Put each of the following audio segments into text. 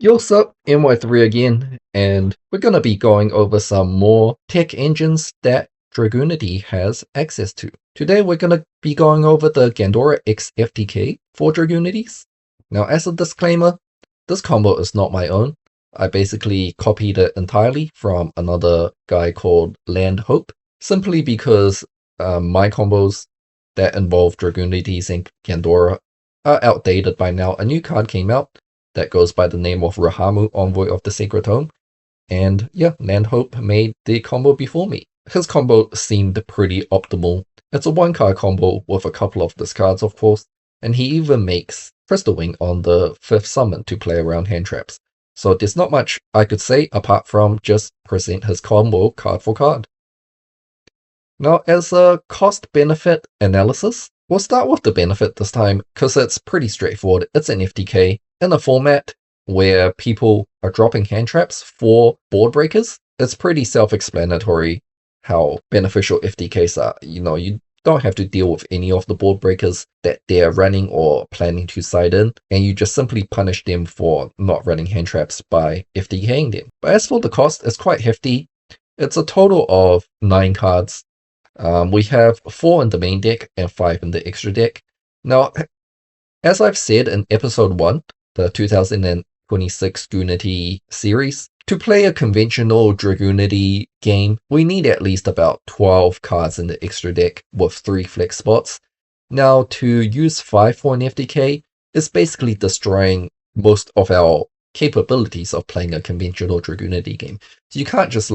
Yo, sup, NY3 again, and we're gonna be going over some more tech engines that Dragoonity has access to. Today we're gonna be going over the Gandora FTK for Dragoonities. Now, as a disclaimer, this combo is not my own. I basically copied it entirely from another guy called Land Hope, simply because my combos that involve Dragoonities and Gandora are outdated by now. A new card came out that goes by the name of Rahamu, Envoy of the Sacred Home. And yeah, Landhope made the combo before me. His combo seemed pretty optimal. It's a one-card combo with a couple of discards, of course, and he even makes Crystal Wing on the 5th summon to play around hand traps. So there's not much I could say apart from just present his combo card for card. Now, as a cost-benefit analysis, we'll start with the benefit this time because it's pretty straightforward. It's an FTK in a format where people are dropping hand traps for board breakers. It's pretty self-explanatory how beneficial FTKs are. You don't have to deal with any of the board breakers that they're running or planning to side in, and you just simply punish them for not running hand traps by FTKing them. But as for the cost, it's quite hefty. It's a total of 9 cards. We have 4 in the main deck and 5 in the extra deck. Now, as I've said in episode 1, the 2026unity series, to play a conventional Dragoonity game, we need at least about 12 cards in the extra deck with 3 flex spots. Now, to use 5 for an FTK is basically destroying most of our capabilities of playing a conventional Dragoonity game. So you can't just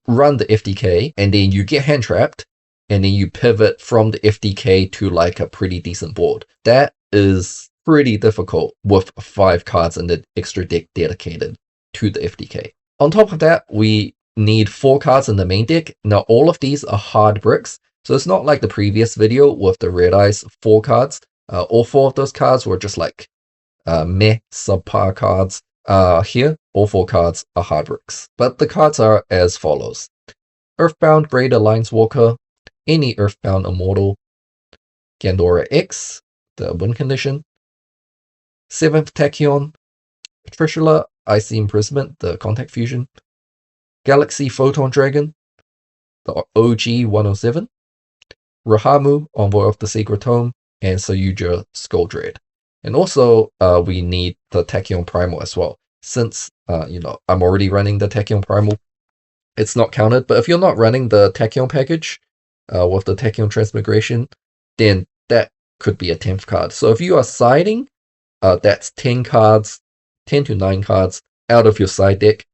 run the FTK and then you get hand trapped and then you pivot from the FTK to a pretty decent board. That is pretty difficult with 5 cards in the extra deck dedicated to the FTK. On top of that, we need 4 cards in the main deck. Now, all of these are hard bricks, so it's not like the previous video with the Red Eyes 4 cards. All 4 of those cards were just meh subpar cards. Here, all 4 cards are hard bricks. But the cards are as follows. Earthbound Great Alliance Walker, any Earthbound Immortal, Gandora X, the win condition, 7th Tachyon, Trishula, Icy Imprisonment, the contact fusion, Galaxy Photon Dragon, the OG 107, Rahamu, Envoy of the Sacred Tome, and Sayuja Skull Dread. And also, we need the Tachyon Primal as well. Since, I'm already running the Tachyon Primal, it's not counted. But if you're not running the Tachyon package with the Tachyon Transmigration, then that could be a 10th card. So if you are siding, that's 10 cards, 10 to 9 cards out of your side deck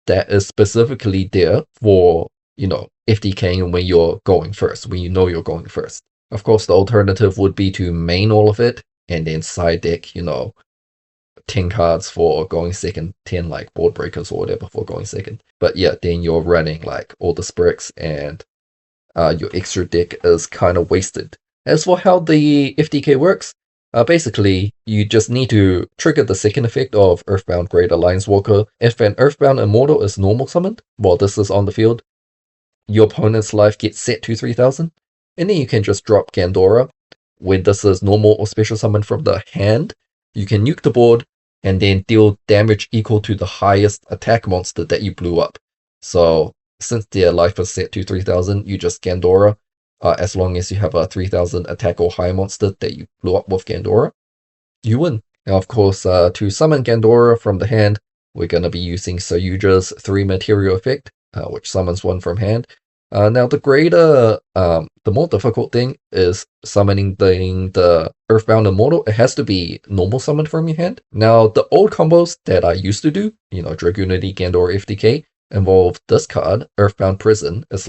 that is specifically there for, FTKing when you're going first, when you know you're going first. Of course, the alternative would be to main all of it and then side deck, 10 cards for going second, 10 board breakers or whatever for going second. But yeah, then you're running all the bricks and your extra deck is kind of wasted. As for how the FTK works, basically, you just need to trigger the second effect of Earthbound Great Alliance Walker. If an Earthbound Immortal is normal summoned while this is on the field, your opponent's life gets set to 3000, and then you can just drop Gandora. When this is normal or special summon from the hand, you can nuke the board and then deal damage equal to the highest attack monster that you blew up. So, since their life is set to 3000, you just Gandora. As long as you have a 3000 attack or higher monster that you blew up with Gandora, you win. Now, of course, to summon Gandora from the hand, we're going to be using Sayuja's 3 material effect, which summons 1 from hand. Now, the more difficult thing is summoning the Earthbound Immortal. It has to be normal summoned from your hand. Now, the old combos that I used to do, Dragoonity, Gandora, FTK, involve this card, Earthbound Prison. It's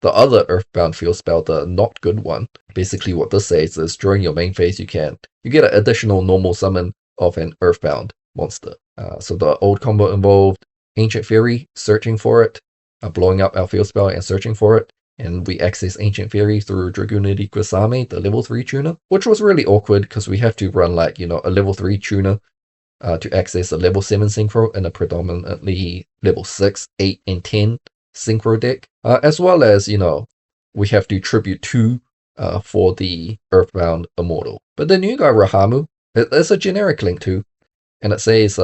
the other Earthbound field spell, the not good one. Basically, what this says is during your main phase, you get an additional normal summon of an Earthbound monster. So the old combo involved Ancient Fury, searching for it, blowing up our field spell and searching for it, and we access Ancient Fury through Dragoonity Grisame, the level 3 tuner, which was really awkward because we have to run a level 3 tuner to access a level 7 synchro in a predominantly level 6, 8, and 10 synchro deck, as well as, we have to tribute 2 for the Earthbound Immortal. But the new guy, Rahamu, it's a generic link too, and it says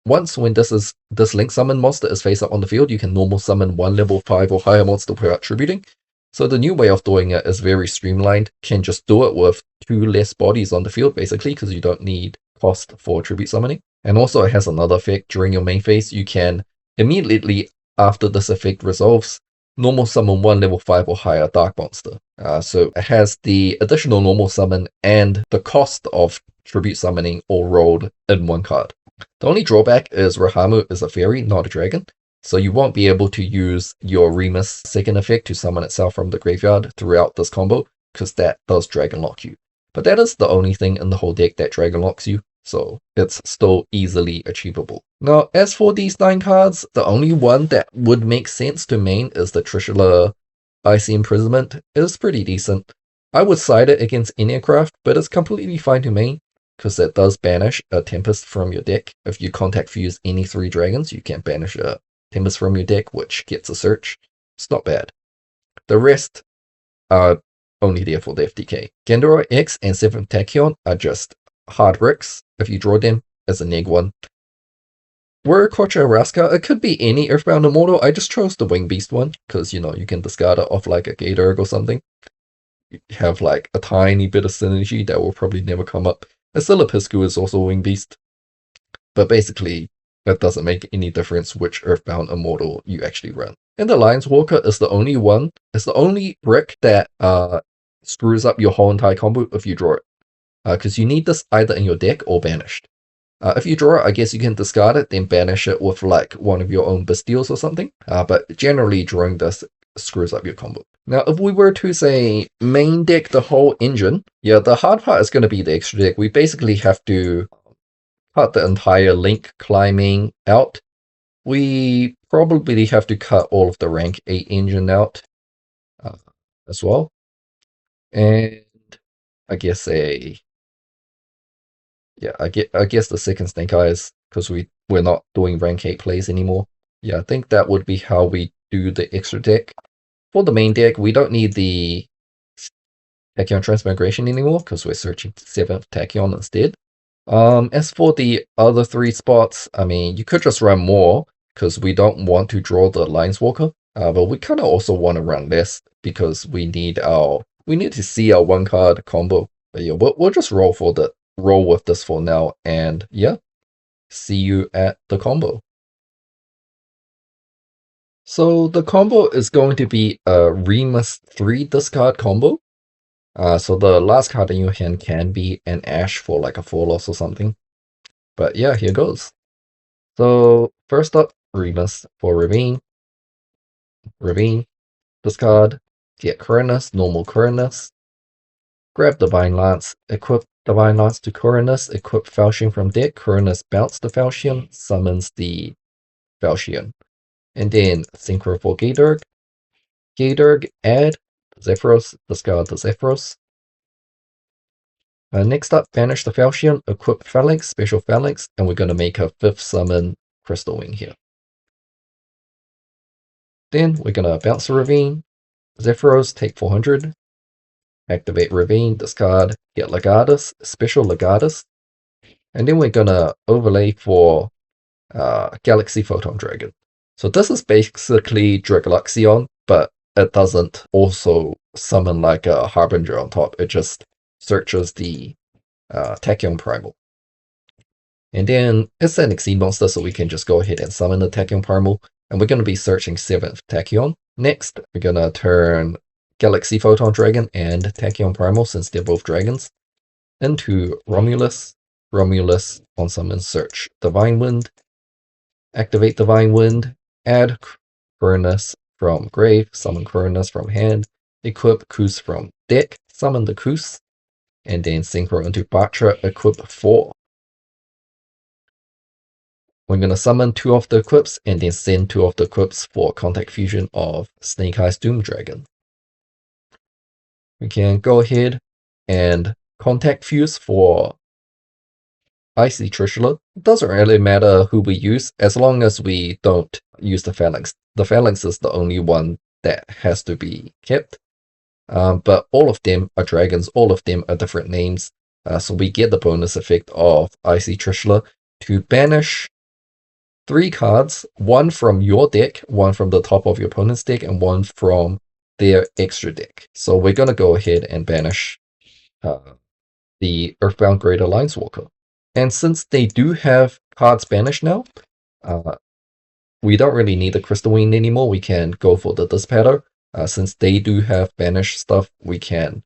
once when this link summon monster is face up on the field, you can normal summon one level 5 or higher monster without tributing. So the new way of doing it is very streamlined. Can just do it with 2 less bodies on the field, basically, because you don't need cost for tribute summoning. And also it has another effect. During your main phase, you can immediately after this effect resolves, normal summon 1 level 5 or higher dark monster. So it has the additional normal summon and the cost of tribute summoning all rolled in one card. The only drawback is Rahamu is a fairy, not a dragon. So you won't be able to use your Remus second effect to summon itself from the graveyard throughout this combo, because that does dragon lock you. But that is the only thing in the whole deck that dragon locks you, so it's still easily achievable. Now, as for these 9 cards, the only one that would make sense to main is the Trishula Icy Imprisonment. It is pretty decent. I would side it against any aircraft, but it's completely fine to main, because it does banish a Tempest from your deck. If you contact fuse any 3 dragons, you can banish a Tempest from your deck, which gets a search. It's not bad. The rest are only there for the FTK. Gandora X and 7th Tachyon are just hard bricks. If you draw them, as a neg1. Were Kocha Raska, it could be any Earthbound Immortal. I just chose the Wing Beast one, because, you know, you can discard it off like a Gatorg or something. You have like a tiny bit of synergy that will probably never come up. Asilipiscu is also Wing Beast. But basically, that doesn't make any difference which Earthbound Immortal you actually run. And the Lions Walker is the only one, it's the only brick that screws up your whole entire combo if you draw it. Because you need this either in your deck or banished. If you draw it, I guess you can discard it, then banish it with like one of your own Bastiles or something. But generally, drawing this screws up your combo. Now, if we were to say main deck the whole engine, yeah, the hard part is going to be the extra deck. We basically have to cut the entire link climbing out. We probably have to cut all of the rank 8 engine out as well. And I guess I guess the second Snake Eyes, because we're not doing rank 8 plays anymore. Yeah, I think that would be how we do the extra deck. For the main deck, we don't need the Tachyon Transmigration anymore, because we're searching 7th Tachyon instead. As for the other 3 spots, I mean, you could just run more, because we don't want to draw the Lions Walker. But we kind of also want to run less, because we need to see our 1-card combo. But yeah, we'll just roll with this for now, and yeah, see you at the combo. So the combo is going to be a Remus 3 discard combo. So the last card in your hand can be an Ash for like a 4 loss or something. But yeah, here goes. So first up, Remus for Ravine, discard, get Coronus, normal Coronus, grab Divine Lance, equip Divine Lance to Coronus, equip Falchion from deck, Coronus bounce the Falchion, summons the Falchion. And then Synchro for Gatorg, add Zephyros, discard the Zephyros. Next up, banish the Falchion, equip Phalanx, special Phalanx, and we're going to make a 5th summon Crystal Wing here. Then we're going to bounce the Ravine, Zephyros, take 400, activate Ravine, discard, get Legatus, special Legatus, and then we're going to overlay for Galaxy Photon Dragon. So this is basically Dragluxion, but it doesn't also summon like a Harbinger on top. It just searches the Tachyon Primal. And then it's an Exceed monster, so we can just go ahead and summon the Tachyon Primal. And we're going to be searching 7th Tachyon. Next, we're going to turn Galaxy Photon Dragon and Tachyon Primal, since they're both dragons, into Romulus. Romulus on summon search Divine Wind. Activate Divine Wind. Add Coronus from grave, summon Coronus from hand, equip Kus from deck, summon the Kus, and then Synchro into Batra, equip 4. We're going to summon 2 of the equips, and then send 2 of the equips for contact fusion of Snake Eyes Doom Dragon. We can go ahead and contact fuse for Icy Trishula. It doesn't really matter who we use, as long as we don't use the Phalanx. The Phalanx is the only one that has to be kept. But all of them are dragons, all of them are different names. So we get the bonus effect of Icy Trishula to banish 3 cards, one from your deck, one from the top of your opponent's deck, and one from their extra deck. So we're going to go ahead and banish the Earthbound Great Alliance Walker. And since they do have cards banished now, we don't really need the Crystalline anymore. We can go for the Dispatter. Since they do have banished stuff, we can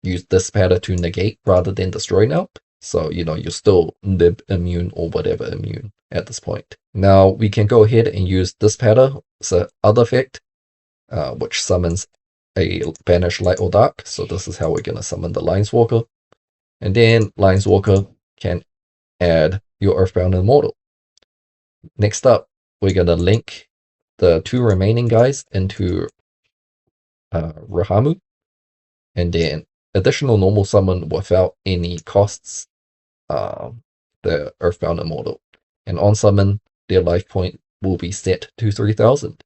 use Dispatter to negate rather than destroy now. So, you're still Lib immune or whatever immune at this point. Now, we can go ahead and use Dispatter as an other effect, which summons a Banish Light or Dark. So this is how we're going to summon the Lines Walker. And then Lines Walker can add your Earthbound Immortal. Next up, we're going to link the 2 remaining guys into Rahamu. And then additional normal summon without any costs the Earthbound Immortal. And on summon, their life point will be set to 3000.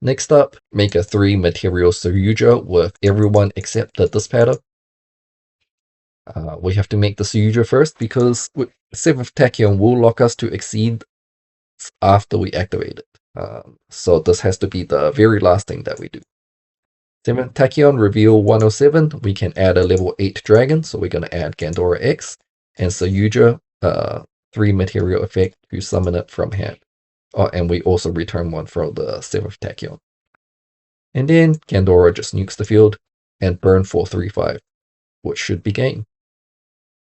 Next up, make a 3 material Soyuja with everyone except the Dispatter. We have to make the Soyuja first because 7th Tachyon will lock us to exceed after we activate it. So this has to be the very last thing that we do. 7th Tachyon, reveal 107. We can add a level 8 dragon, so we're going to add Gandora X. And Soyuja, 3 material effect to summon it from hand. And we also return one from the 7th Tachyon. And then Gandora just nukes the field and burn for 3/5, which should be game.